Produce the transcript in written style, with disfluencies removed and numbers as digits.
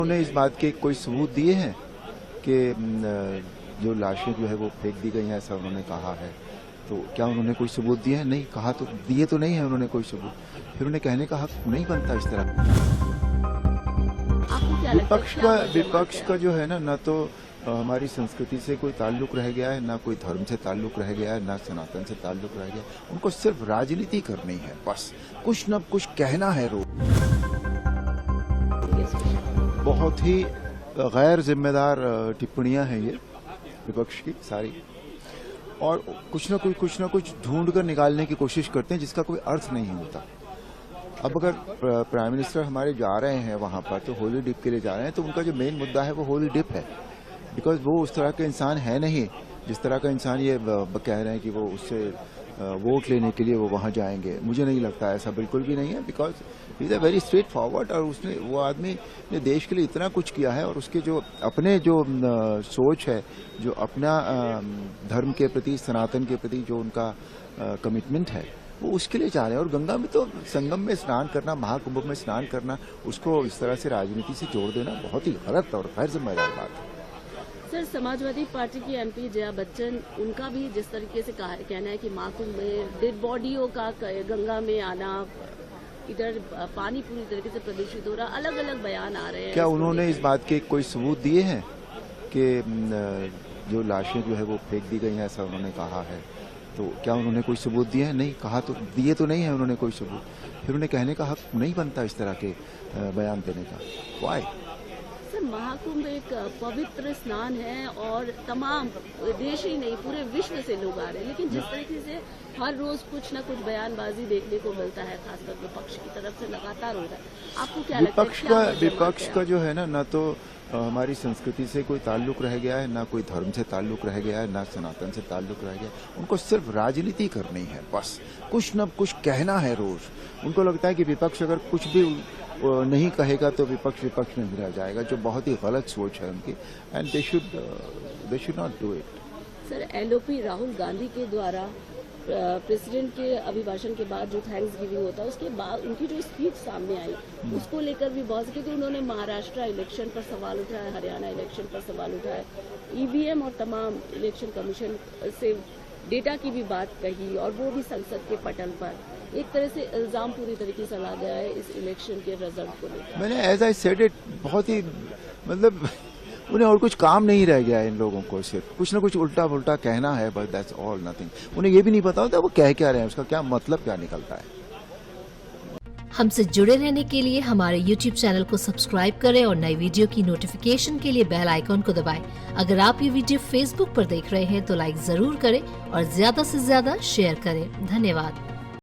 उन्होंने इस बात के कोई सबूत दिए हैं कि जो लाशें जो है वो फेंक दी गई हैं, ऐसा उन्होंने कहा है? तो क्या उन्होंने कोई सबूत दिए हैं? नहीं कहा, तो दिए तो नहीं है उन्होंने कोई सबूत। फिर उन्हें कहने का हक नहीं बनता इस तरह। विपक्ष का जो है ना तो हमारी संस्कृति से कोई ताल्लुक रह गया है, ना कोई धर्म से ताल्लुक रह गया है, ना सनातन से ताल्लुक रह गया है। उनको सिर्फ राजनीति करनी है, बस कुछ न कुछ कहना है रोज। बहुत ही गैर जिम्मेदार टिप्पणियां हैं ये विपक्ष की सारी, और कुछ न कुछ ढूंढ कर निकालने की कोशिश करते हैं जिसका कोई अर्थ नहीं होता। अब अगर प्राइम मिनिस्टर हमारे जा रहे हैं वहां पर तो होली डिप के लिए जा रहे हैं, तो उनका जो मेन मुद्दा है वो होली डिप है, बिकॉज वो उस तरह के इंसान है नहीं जिस तरह का इंसान ये कह रहे हैं कि वो उससे वोट लेने के लिए वो वहां जाएंगे। मुझे नहीं लगता, ऐसा बिल्कुल भी नहीं है, because is a very straight forward, और उसने वो आदमी ने देश के लिए इतना कुछ किया है, और उसके जो अपने जो सोच है, जो अपना धर्म के प्रति, सनातन के प्रति जो उनका कमिटमेंट है, वो उसके लिए जा रहे हैं। और गंगा में तो संगम में स्नान करना, महाकुंभ में स्नान करना, उसको इस तरह से राजनीति से जोड़ देना बहुत ही गलत और गैर जिम्मेदार बात है। सर, समाजवादी पार्टी की एमपी जया बच्चन, उनका भी जिस तरीके से कहना है कि महाकुंभ में डेड बॉडियों का गंगा में आना, इधर पानी पूरी तरीके से प्रदूषित हो रहा, अलग अलग बयान आ रहे हैं। क्या उन्होंने इस बात के कोई सबूत दिए हैं कि जो लाशें जो है वो फेंक दी गई हैं, ऐसा उन्होंने कहा है? तो क्या उन्होंने कोई सबूत दिए हैं? नहीं कहा, तो दिए तो नहीं है उन्होंने कोई सबूत। फिर उन्हें कहने का हक नहीं बनता इस तरह के बयान देने का। वाई? सर, महाकुंभ एक पवित्र स्नान है और तमाम देश ही नहीं पूरे विश्व से लोग आ रहे हैं, लेकिन जिस तरीके से हर रोज कुछ न कुछ बयानबाजी देखने को मिलता है, खासकर विपक्ष की तरफ से लगातार हो रहा है, आपको क्या लगता है? विपक्ष का जो है ना तो हमारी संस्कृति से कोई ताल्लुक रह गया है, ना कोई धर्म से ताल्लुक रह गया है, ना सनातन से ताल्लुक रह गया है। उनको सिर्फ राजनीति करनी है, बस कुछ न कुछ कहना है रोज। उनको लगता है कि विपक्ष अगर कुछ भी नहीं कहेगा तो विपक्ष में ही रह जाएगा, जो बहुत ही गलत सोच है उनकी, and they should not do it. Sir, LOP Rahul Gandhi के द्वारा प्रेसिडेंट के अभिभाषण के बाद जो थैंक्स गिविंग होता है, उसके बाद उनकी जो स्पीच सामने आई, उसको लेकर भी बहुत, क्योंकि उन्होंने महाराष्ट्र इलेक्शन पर सवाल उठाया, हरियाणा इलेक्शन पर सवाल उठाया, ईवीएम और तमाम इलेक्शन कमीशन से डेटा की भी बात कही, और वो भी संसद के पटल पर एक तरह से इल्जाम पूरी तरीके से लगा गया है इस इलेक्शन के रिजल्ट को लेकर। मैंने एज आई सेड इट, बहुत ही मतलब उन्हें और कुछ काम नहीं रह गया है इन लोगों को, सिर्फ कुछ ना कुछ उल्टा पुल्टा कहना है, बस दैट्स ऑल, नथिंग। उन्हें ये भी नहीं पता होता वो कह क्या रहे हैं, उसका क्या मतलब क्या निकलता है। हमसे जुड़े रहने के लिए हमारे YouTube चैनल को सब्सक्राइब करें और नई वीडियो की नोटिफिकेशन के लिए बेल आइकॉन को दबाएं। अगर आप ये वीडियो Facebook पर देख रहे हैं तो लाइक जरूर करें और ज्यादा से ज्यादा शेयर करें। धन्यवाद।